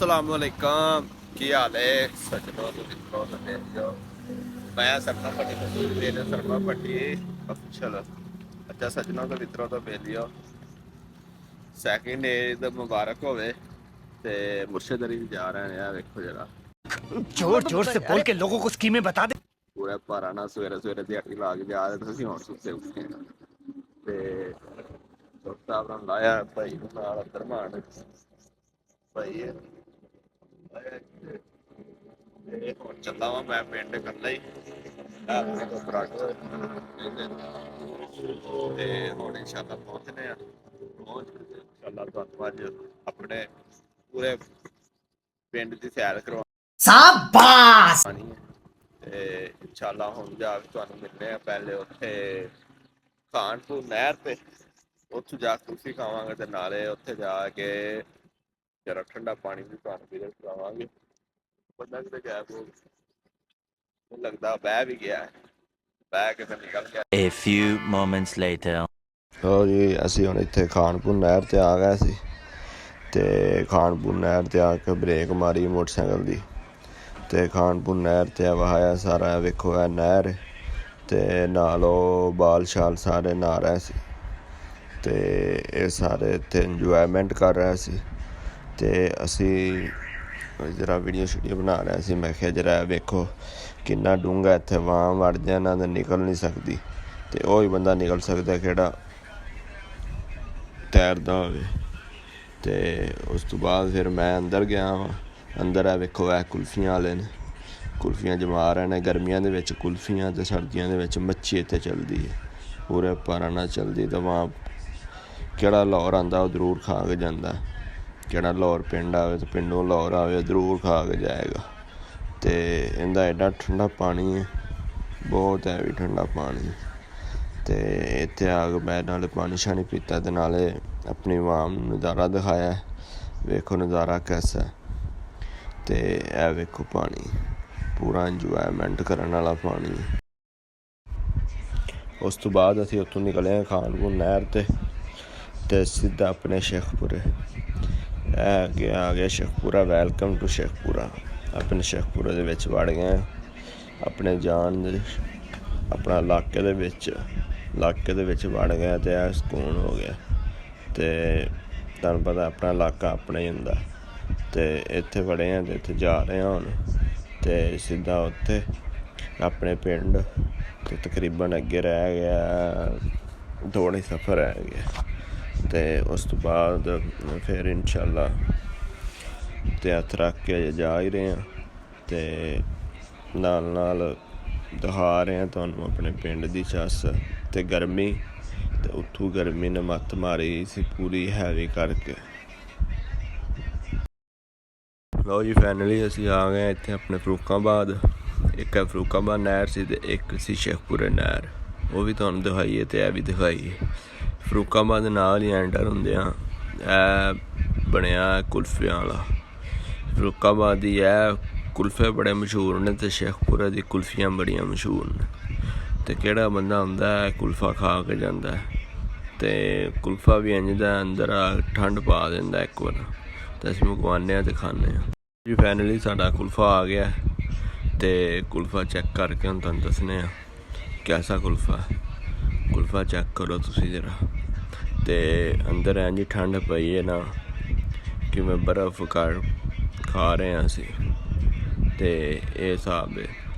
असलामुअलैकुम की हाल है सजनों तो मित्रों तो मेरियो मैं सरमा पट्टी मेरे सरमा पट्टी ऑफिशियल अच्छा सजनों तो मित्रों तो मेरियो सैकंड ईद मुबारक होवे ते मुर्शिद अली जा रहे हैं यार देखो जरा जोर जोर से बोल के लोगों को स्कीमें बता दे। पूरा पुराना सवेरे सवेरे दिहाड़ी ला के जा रहे थे हुण सुत्ते उठे ते छोटा बना लाया भाई नाल अंदर मान भाई ਹੁਣ ਚੱਲਾ ਵਾਂ ਮੈਂ ਪਿੰਡ ਇਕੱਲਾ ਹੀ ਆਪਣੇ ਤੋਂ ਕਰਾਟੋ ਤੇ ਹੁਣ ਇਨਸ਼ਾਅੱਲਾ ਪਹੁੰਚਨੇ ਆ ਪਹੁੰਚ ਕੇ ਇਨਸ਼ਾਅੱਲਾ ਤੁਹਾਨੂੰ ਅੱਜ ਆਪਣੇ ਪੂਰੇ ਪਿੰਡ ਦੀ ਸੈਰ ਕਰਵਾਉਣੀ ਹੈ ਤੇ ਇਨਸ਼ਾਅੱਲਾ ਹੁਣ ਜਾ ਕੇ ਤੁਹਾਨੂੰ ਮਿਲਦੇ ਆ ਪਹਿਲੇ ਉੱਥੇ ਖਾਨਪੁਰ ਨਹਿਰ ਤੇ ਉੱਥੇ ਜਾ ਕੇ ਕੁਲਫੀ ਖਾਵਾਂਗੇ ਤੇ ਨਾਲੇ ਉੱਥੇ ਜਾ ਕੇ ਜਰਾ ਠੰਡਾ ਪਾਣੀ ਵੀ ਤੁਹਾਨੂੰ ਪੀਣ ਕਰਾਵਾਂਗੇ ਬੰਦਾ ਕਿਤੇ ਗਾਇਬ ਹੋ ਗਿਆ ਲੱਗਦਾ ਬਹਿ ਵੀ ਗਿਆ ਬਹਿ ਕੇ ਫਿਰ ਨਿਕਲ ਗਿਆ। A few moments later. ਲਓ ਜੀ ਅਸੀਂ ਹੁਣ ਇੱਥੇ ਖਾਨਪੁਰ ਨਹਿਰ ਤੇ ਆ ਗਏ ਸੀ ਤੇ ਖਾਨਪੁਰ ਨਹਿਰ ਤੇ ਆ ਕੇ ਬ੍ਰੇਕ ਮਾਰੀ ਮੋਟਰਸਾਈਕਲ ਦੀ ਤੇ ਖਾਨਪੁਰ ਨਹਿਰ ਤੇ ਵਹਾਇਆ ਸਾਰਾ ਵੇਖੋ ਇਹ ਨਹਿਰ ਤੇ ਨਾਲ ਉਹ ਬਾਲ ਸ਼ਾਲ ਸਾਰੇ ਨਹਾ ਰਹੇ ਸੀ ਤੇ ਇਹ ਸਾਰੇ ਇੱਥੇ ਇੰਜੋਇਮੈਂਟ ਕਰ ਰਹੇ ਸੀ ਤੇ ਅਸੀਂ ਜਰਾ ਵੀਡੀਓ ਸ਼ੂਡੀਓ ਬਣਾ ਰਿਹਾ ਸੀ। ਮੈਂ ਕਿਹਾ ਜਰਾ ਵੇਖੋ ਕਿੰਨਾ ਡੂੰਘਾ ਇੱਥੇ ਵਾਂ ਵੜ ਜਾ ਇਹਨਾਂ ਦੇ ਨਿਕਲ ਨਹੀਂ ਸਕਦੀ ਤੇ ਉਹ ਹੀ ਬੰਦਾ ਨਿਕਲ ਸਕਦਾ ਕਿਹੜਾ ਤੈਰਦਾ ਹੋਵੇ। ਤੇ ਉਸ ਤੋਂ ਬਾਅਦ ਫਿਰ ਮੈਂ ਅੰਦਰ ਗਿਆ ਵਾਂ। ਅੰਦਰ ਆ ਵੇਖੋ ਇਹ ਕੁਲਫੀਆਂ ਵਾਲੇ ਨੇ ਕੁਲਫੀਆਂ ਜਮਾ ਰਹੇ ਨੇ ਗਰਮੀਆਂ ਦੇ ਵਿੱਚ ਕੁਲਫੀਆਂ ਤੇ ਸਰਦੀਆਂ ਦੇ ਵਿੱਚ ਮੱਛੀ ਇੱਥੇ ਚੱਲਦੀ ਹੈ ਪੂਰੇ ਭਾਰਾਂ ਨਾਲ ਚੱਲਦੀ ਤਾਂ ਵਾਂ ਕਿਹੜਾ ਲਾਹੌਰ ਆਉਂਦਾ ਉਹ ਜ਼ਰੂਰ ਖਾ ਕੇ ਜਾਂਦਾ ਕਿਹੜਾ ਲਾਹੌਰ ਪਿੰਡ ਆਵੇ ਤੇ ਪਿੰਡੋਂ ਲਾਹੌਰ ਆਵੇ ਜ਼ਰੂਰ ਖਾ ਕੇ ਜਾਏਗਾ। ਤੇ ਇਹਦਾ ਐਡਾ ਠੰਡਾ ਪਾਣੀ ਹੈ ਬਹੁਤ ਹੈ ਵੀ ਠੰਡਾ ਪਾਣੀ ਤੇ ਇੱਥੇ ਆ ਕੇ ਮੈਂ ਨਾਲੇ ਪਾਣੀ ਸ਼ਾਣੀ ਪੀਤਾ ਤੇ ਨਾਲੇ ਆਪਣੀ ਆਵਾਮ ਨੂੰ ਨਜ਼ਾਰਾ ਦਿਖਾਇਆ ਵੇਖੋ ਨਜ਼ਾਰਾ ਕੈਸਾ ਤੇ ਇਹ ਵੇਖੋ ਪਾਣੀ ਪੂਰਾ ਇੰਜੋਇਮੈਂਟ ਕਰਨ ਵਾਲਾ ਪਾਣੀ। ਉਸ ਤੋਂ ਬਾਅਦ ਅਸੀਂ ਉੱਥੋਂ ਨਿਕਲੇ ਖਾਨਪੁਰ ਨਹਿਰ ਤੇ ਸਿੱਧਾ ਆਪਣੇ ਸ਼ੇਖਪੁਰੇ ਆ ਗਿਆ ਸ਼ੇਖਪੁਰਾ। Welcome to Sheikhpura. ਆਪਣੇ ਸ਼ੇਖਪੁਰੇ ਦੇ ਵਿੱਚ ਵੜ ਗਏ ਆਪਣੇ ਜਾਨ ਦੇ ਆਪਣਾ ਇਲਾਕੇ ਦੇ ਵਿੱਚ ਵੜ ਗਿਆ ਤੇ ਇਹ ਸਕੂਨ ਹੋ ਗਿਆ ਤੇ ਤੁਹਾਨੂੰ ਪਤਾ ਆਪਣਾ ਇਲਾਕਾ ਆਪਣਾ ਹੀ ਹੁੰਦਾ ਤੇ ਇੱਥੇ ਵੜੇ ਹਾਂ ਤੇ ਇੱਥੇ ਜਾ ਰਹੇ ਹਾਂ ਹੁਣ ਤੇ ਸਿੱਧਾ ਉੱਥੇ ਆਪਣੇ ਪਿੰਡ ਤੇ ਤਕਰੀਬਨ ਅੱਗੇ ਰਹਿ ਗਿਆ ਥੋੜ੍ਹਾ ਸਫ਼ਰ ਰਹਿ ਗਿਆ ਤੇ ਉਸ ਤੋਂ ਬਾਅਦ ਫਿਰ ਇਨਸ਼ਾਅੱਲਾ ਤੇ ਹੱਥ ਰੱਖ ਕੇ ਜਾ ਹੀ ਰਹੇ ਹਾਂ ਤੇ ਨਾਲ ਦਿਖਾ ਰਹੇ ਹਾਂ ਤੁਹਾਨੂੰ ਆਪਣੇ ਪਿੰਡ ਦੀ ਚੱਸ ਤੇ ਗਰਮੀ ਤੇ ਉੱਥੋਂ ਗਰਮੀ ਨੇ ਮੱਤ ਮਾਰੀ ਸੀ ਪੂਰੀ ਹੈਵੀ ਕਰਕੇ। ਲਓ ਜੀ ਫਾਈਨਲੀ ਅਸੀਂ ਆ ਗਏ ਇੱਥੇ ਆਪਣੇ ਫਰੂਕਾਬਾਦ। ਇੱਕ ਹੈ ਫਰੂਕਾਬਾਦ ਨਹਿਰ ਸੀ ਤੇ ਇੱਕ ਸੀ ਸ਼ੇਖਪੁਰੇ ਨਹਿਰ ਉਹ ਵੀ ਤੁਹਾਨੂੰ ਦਿਖਾਈਏ ਤੇ ਇਹ ਵੀ ਦਿਖਾਈਏ। ਫਰੂਕਾਬਾਦ ਦੇ ਨਾਲ ਹੀ ਐਂਟਰ ਹੁੰਦੇ ਆ ਇਹ ਬਣਿਆ ਕੁਲਫਿਆਂ ਵਾਲਾ। ਫਰੂਕਾਬਾਦ ਦੀ ਇਹ ਕੁਲਫੇ ਬੜੇ ਮਸ਼ਹੂਰ ਨੇ ਤੇ ਸ਼ੇਖਪੁਰੇ ਦੀ ਕੁਲਫੀਆਂ ਬੜੀਆਂ ਮਸ਼ਹੂਰ ਨੇ ਤੇ ਕਿਹੜਾ ਬੰਦਾ ਹੁੰਦਾ ਕੁਲਫਾ ਖਾ ਕੇ ਜਾਂਦਾ ਤੇ ਕੁਲਫਾ ਵੀ ਇੰਝ ਦਾ ਅੰਦਰ ਠੰਡ ਪਾ ਦਿੰਦਾ ਇੱਕ ਵਾਰ ਤੇ ਅਸੀਂ ਮੰਗਵਾਉਂਦੇ ਹਾਂ ਤੇ ਖਾਂਦੇ ਹਾਂ ਜੀ। ਫਾਈਨਲੀ ਸਾਡਾ ਕੁਲਫਾ ਆ ਗਿਆ ਤੇ ਕੁਲਫਾ ਚੈੱਕ ਕਰਕੇ ਹੁਣ ਤੁਹਾਨੂੰ ਦੱਸਦੇ ਹਾਂ ਕੈਸਾ ਕੁਲਫਾ ਚੈੱਕ ਕਰੋ ਤੁਸੀਂ ਜ਼ਰਾ ਤੇ ਅੰਦਰ ਇੰਝ ਠੰਡ ਪਈ ਹੈ ਨਾ ਕਿਵੇਂ ਬਰਫ਼ ਖਾ ਰਹੇ ਹਾਂ ਅਸੀਂ ਤੇ ਇਹ ਹਿਸਾਬ ਹੈ।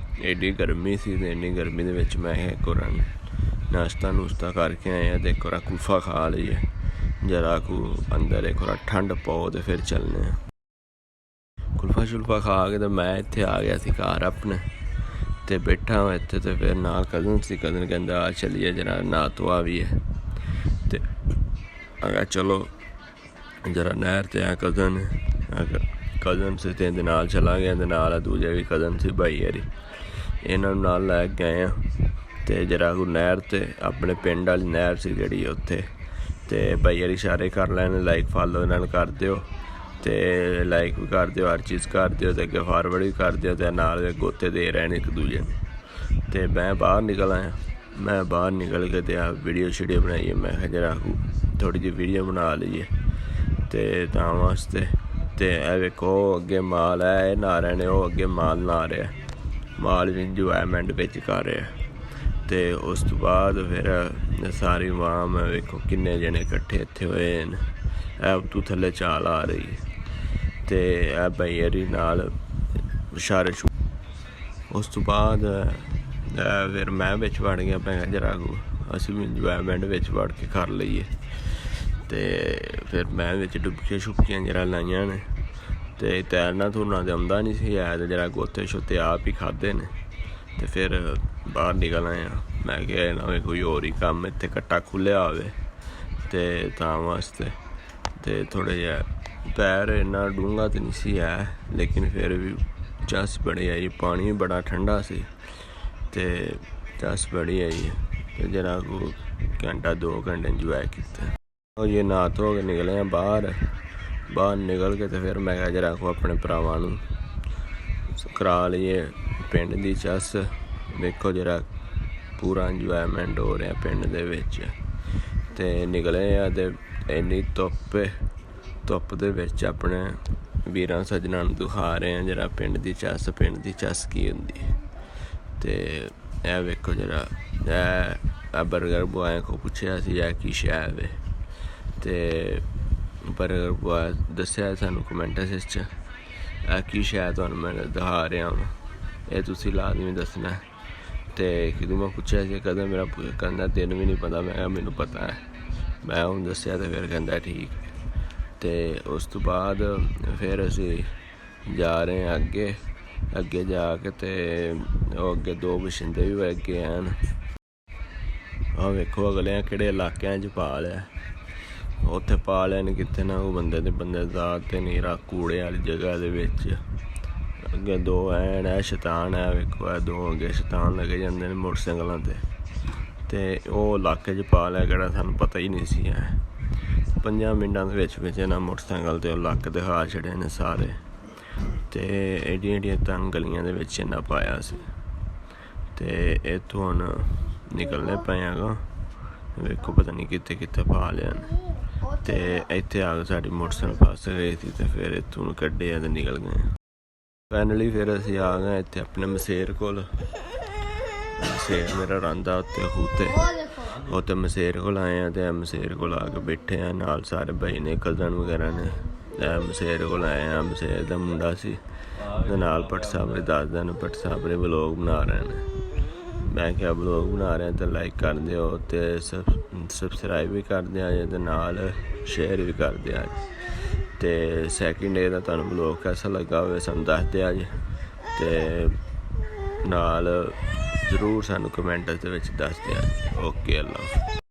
ਐਡੀ ਗਰਮੀ ਸੀ ਤੇ ਇੰਨੀ ਗਰਮੀ ਦੇ ਵਿੱਚ ਮੈਂ ਇੱਕ ਵਾਰ ਨਾਸ਼ਤਾ ਨੂਸ਼ਤਾ ਕਰਕੇ ਆਏ ਹਾਂ ਤੇ ਇੱਕ ਵਾਰ ਕੁਲਫਾ ਖਾ ਲਈਏ ਜਰਾ ਕੁ ਅੰਦਰ ਇੱਕ ਵਾਰ ਠੰਡ ਪਾਓ ਤੇ ਫਿਰ ਚੱਲਦੇ ਹਾਂ। ਕੁਲਫਾ ਸ਼ੁਲਫਾ ਖਾ ਕੇ ਤੇ ਮੈਂ ਇੱਥੇ ਆ ਗਿਆ ਸੀ ਘਰ ਆਪਣੇ ਤੇ ਬੈਠਾ ਹਾਂ ਇੱਥੇ ਤੇ ਫਿਰ ਨਾਲ ਕਜ਼ਨ ਸੀ ਕਜ਼ਨ ਕਹਿੰਦਾ ਆ ਚੱਲੀਏ ਜਰਾ ਨਾ ਧੋਆ ਵੀ ਹੈ ਤੇ ਅਗਾ ਚਲੋ ਜਰਾ ਨਹਿਰ ਤੇ ਆ ਕਜ਼ਨ ਸੀ ਤੇ ਇਹਦੇ ਨਾਲ ਚਲਾ ਗਿਆ ਤੇ ਨਾਲ ਦੂਜੇ ਵੀ ਕਜ਼ਨ ਸੀ ਭਾਈ ਯਾਰੀ ਇਹਨਾਂ ਨੂੰ ਨਾਲ ਲੈ ਕੇ ਗਏ ਆ ਤੇ ਜਰਾ ਕੁ ਨਹਿਰ ਤੇ ਆਪਣੇ ਪਿੰਡ ਵਾਲੀ ਨਹਿਰ ਸੀ ਜਿਹੜੀ ਉੱਥੇ ਤੇ ਭਾਈ ਯਾਰੀ ਇਸ਼ਾਰੇ ਕਰ ਲੈਣ ਲਾਈਕ ਫਾਲੋ ਨਾਲ ਕਰ ਦਿਓ ਤੇ ਲਾਈਕ ਵੀ ਕਰ ਦਿਓ ਹਰ ਚੀਜ਼ ਕਰ ਦਿਓ ਤੇ ਅੱਗੇ ਫਾਰਵਰਡ ਵੀ ਕਰ ਦਿਓ ਤੇ ਨਾਲ ਗੋਤੇ ਦੇ ਰਹਿਣ ਇੱਕ ਦੂਜੇ ਨੂੰ। ਤੇ ਮੈਂ ਬਾਹਰ ਨਿਕਲ ਆਇਆ ਮੈਂ ਬਾਹਰ ਨਿਕਲ ਕੇ ਤੇ ਆ ਵੀਡੀਓ ਸ਼ੀਡੀਓ ਬਣਾਈਏ ਮੈਂ ਕਿਹਾ ਜਰਾ ਥੋੜ੍ਹੀ ਜਿਹੀ ਵੀਡੀਓ ਬਣਾ ਲਈਏ ਤੇ ਤਾਂ ਵਾਸਤੇ ਤੇ ਇਹ ਵੇਖੋ ਅੱਗੇ ਮਾਲ ਹੈ, ਇਹ ਨਹਾ ਰਹੇ ਨੇ, ਉਹ ਅੱਗੇ ਮਾਲ ਨਹਾ ਰਿਹਾ, ਮਾਲ ਵੀ ਇੰਜੋਇਮੈਂਟ ਵਿੱਚ ਕਰ ਰਿਹਾ। ਤੇ ਉਸ ਤੋਂ ਬਾਅਦ ਫਿਰ ਸਾਰੀ ਵਾਮ ਵੇਖੋ ਕਿੰਨੇ ਜਣੇ ਇਕੱਠੇ ਇੱਥੇ ਹੋਏ ਨੇ, ਇਹ ਉੱਤੋਂ ਥੱਲੇ ਚਾਲ ਆ ਰਹੀ ਤੇ ਇਹ ਬਈਰੀ ਨਾਲ ਇਸ਼ਾਰੇ। ਉਸ ਤੋਂ ਬਾਅਦ ਫਿਰ ਮੈਂ ਵਿੱਚ ਵੜ ਗਿਆ, ਮੈਂ ਕਿਹਾ ਜਰਾ ਅਸੀਂ ਵੀ ਇੰਜੋਇਮੈਂਟ ਵਿੱਚ ਵੜ ਕੇ ਕਰ ਲਈਏ। ਤੇ ਫਿਰ ਮੈਂ ਵਿੱਚ ਡੁਬਕੀਆਂ ਛੁਪਕੀਆਂ ਜਰਾ ਲਾਈਆਂ ਨੇ, ਤੇ ਤੈਰਨਾ ਤੁਰਨਾ ਤਾਂ ਆਉਂਦਾ ਨਹੀਂ ਸੀ ਹੈ, ਤੇ ਜਰਾ ਗੋਤੇ ਛੋਤੇ ਆਪ ਹੀ ਖਾਧੇ ਨੇ। ਤੇ ਫਿਰ ਬਾਹਰ ਨਿਕਲ ਆਏ ਹਾਂ। ਮੈਂ ਕਿਹਾ ਨਾ ਕੋਈ ਹੋਰ ਹੀ ਕੰਮ ਇੱਥੇ ਕੱਟਾ ਖੁੱਲ੍ਹਿਆ ਹੋਵੇ ਤੇ ਤਾਂ ਵਾਸਤੇ। ਤੇ ਥੋੜ੍ਹਾ ਜਿਹਾ ਪੈਰ ਇੰਨਾ ਡੂੰਘਾ ਤਾਂ ਨਹੀਂ ਸੀ ਹੈ, ਲੇਕਿਨ ਫਿਰ ਵੀ ਚੱਸ ਬੜੀ ਆਈ, ਪਾਣੀ ਵੀ ਬੜਾ ਠੰਡਾ ਸੀ ਤੇ ਚੱਸ ਬੜੀ ਆਈ। ਤੇ ਜਰਾ ਕੋ ਘੰਟਾ 2 ਘੰਟੇ ਇੰਜੋਏ ਕੀਤਾ। ਉਹ ਜੇ ਨਹਾ ਧੋ ਕੇ ਨਿਕਲੇ ਬਾਹਰ ਨਿਕਲ ਕੇ ਤੇ ਫਿਰ ਮੈਂ ਕਿਹਾ ਜਰਾ ਕੋ ਆਪਣੇ ਭਰਾਵਾਂ ਨੂੰ ਕਰਾ ਲਈਏ ਪਿੰਡ ਦੀ ਚੱਸ। ਵੇਖੋ ਜਰਾ ਪੂਰਾ ਇੰਜੋਇਮੈਂਟ ਹੋ ਰਿਹਾ ਪਿੰਡ ਦੇ ਵਿੱਚ। ਤੇ ਨਿਕਲੇ ਆ ਤੇ ਇੰਨੀ ਧੁੱਪ ਦੇ ਵਿੱਚ ਆਪਣੇ ਵੀਰਾਂ ਸੱਜਣਾਂ ਨੂੰ ਦਿਖਾ ਰਹੇ ਆ ਜਰਾ ਪਿੰਡ ਦੀ ਚੱਸ ਕੀ ਹੁੰਦੀ ਹੈ। ਤੇ ਇਹ ਵੇਖੋ ਜਰਾ ਇਹ ਬਰਗਰ ਬੁਆਏ ਕੋ ਪੁੱਛਿਆ ਸੀ ਇਹ ਕੀ ਸ਼ੈ ਵੇ, ਤੇ ਬਰਗਰ ਬੁਆਏ ਦੱਸਿਆ ਸਾਨੂੰ ਕਮੈਂਟਾਂ ਵਿੱਚ ਇਹ ਕੀ ਸ਼ੈ ਤੁਹਾਨੂੰ ਮੈਂ ਦਿਖਾ ਰਿਹਾ ਹਾਂ, ਇਹ ਤੁਸੀਂ ਲਾਜ਼ਮੀ ਦੱਸਣਾ। ਤੇ ਕਿਦੋਂ ਮੈਂ ਪੁੱਛਿਆ ਸੀ ਕਦੇ ਮੇਰਾ ਕਹਿੰਦਾ ਤੈਨੂੰ ਵੀ ਨਹੀਂ ਪਤਾ, ਮੈਂ ਕਿਹਾ ਮੈਨੂੰ ਪਤਾ ਹੈ, ਮੈਂ ਉਹਨੂੰ ਦੱਸਿਆ ਤੇ ਫਿਰ ਕਹਿੰਦਾ ਠੀਕ ਹੈ। ਤੇ ਉਸ ਤੋਂ ਬਾਅਦ ਫਿਰ ਅਸੀਂ ਜਾ ਰਹੇ ਹਾਂ ਅੱਗੇ ਜਾ ਕੇ, ਤੇ ਉਹ ਅੱਗੇ 2 ਬਸ਼ਿੰਦੇ ਵੀ ਅੱਗੇ ਹਨ। ਆਹ ਵੇਖੋ ਅਗਲੇ ਕਿਹੜੇ ਇਲਾਕਿਆਂ 'ਚ ਪਾ ਲਿਆ, ਉੱਥੇ ਪਾ ਲਿਆ ਨੇ ਕਿੱਥੇ ਨਾ ਉਹ ਬੰਦੇ ਦਾ ਤੇ ਨਹੀਂ ਰਾ ਕੂੜੇ ਵਾਲੀ ਜਗ੍ਹਾ ਦੇ ਵਿੱਚ। ਅੱਗੇ 2 ਐਨ ਇਹ ਸ਼ੈਤਾਨ ਹੈ ਵੇਖੋ, ਇਹ 2 ਅੱਗੇ ਸ਼ੈਤਾਨ ਲੱਗੇ ਜਾਂਦੇ ਨੇ ਮੋਟਰਸਾਈਕਲਾਂ ਤੇ ਉਹ ਇਲਾਕੇ 'ਚ ਪਾ ਲਿਆ ਕਿਹੜਾ ਸਾਨੂੰ ਪਤਾ ਹੀ ਨਹੀਂ ਸੀ ਹੈ। 5 ਮਿੰਟਾਂ ਦੇ ਵਿੱਚ ਇਹਨਾਂ ਮੋਟਰਸਾਈਕਲ ਤੇ ਉਹ ਲੱਕ ਦਿਖਾ ਛੱਡੇ ਨੇ ਸਾਰੇ। ਤੇ ਏਡੀਆਂ ਤੰਗ ਗਲੀਆਂ ਦੇ ਵਿੱਚ ਇਹਨਾਂ ਪਾਇਆ ਸੀ। ਤੇ ਇੱਥੋਂ ਹੁਣ ਨਿਕਲਣੇ ਪਏ ਹੈਗਾ, ਵੇਖੋ ਪਤਾ ਨਹੀਂ ਕਿੱਥੇ ਪਾ ਲਿਆ ਨੇ। ਤੇ ਇੱਥੇ ਆ ਕੇ ਸਾਡੀ ਮੋਟਰਸਾਈਕਲ ਫਸ ਗਈ ਸੀ ਤੇ ਫਿਰ ਇੱਥੋਂ ਕੱਢਿਆ ਤੇ ਨਿਕਲ ਗਏ। ਫਾਈਨਲੀ ਫਿਰ ਅਸੀਂ ਆ ਗਏ ਇੱਥੇ ਆਪਣੇ ਮਸੇਰ ਕੋਲ। ਮਸੇਰ ਮੇਰਾ ਰਹਿੰਦਾ ਉੱਥੇ ਮਸੇਰ ਕੋਲ ਆਏ ਆ, ਤੇ ਮਸੇਰ ਕੋਲ ਆ ਕੇ ਬੈਠੇ ਆ, ਨਾਲ ਸਾਰੇ ਭਾਈ ਨੇ ਕਜ਼ਨ ਵਗੈਰਾ ਨੇ। ਮਸੇਰ ਕੋਲ ਆਏ ਆ, ਮਸੇਰ ਦਾ ਮੁੰਡਾ ਸੀ ਤੇ ਨਾਲ ਭੱਟ ਸਾਹਿਬ ਦੇ ਦੱਸਦਾ ਨੇ, ਭੱਟ ਸਾਹਿਬ ਦੇ ਵਲੋਗ ਬਣਾ ਰਹੇ ਨੇ। ਮੈਂ ਕਿਹਾ ਵਲੋਗ ਬਣਾ ਰਹੇ ਤਾਂ ਲਾਈਕ ਕਰ ਦਿਓ ਤੇ ਸਬਸਕ੍ਰਾਈਬ ਵੀ ਕਰ ਦਿਆ ਜੇ, ਤੇ ਨਾਲ ਸ਼ੇਅਰ ਵੀ ਕਰ ਦਿਆ ਜੇ। ਤੇ ਸੈਕਿੰਡ ਡੇ ਦਾ ਤੁਹਾਨੂੰ ਵਲੋਗ ਕੈਸਾ ਲੱਗਾ ਹੋਵੇ ਸਾਨੂੰ ਦੱਸ ਦਿਆ ਜੇ, ਤੇ ਨਾਲ ਜ਼ਰੂਰ ਸਾਨੂੰ ਕਮੈਂਟਾਂ ਦੇ ਵਿੱਚ ਦੱਸ ਦਿਆ। ਓਕੇ, ਅੱਲਾ।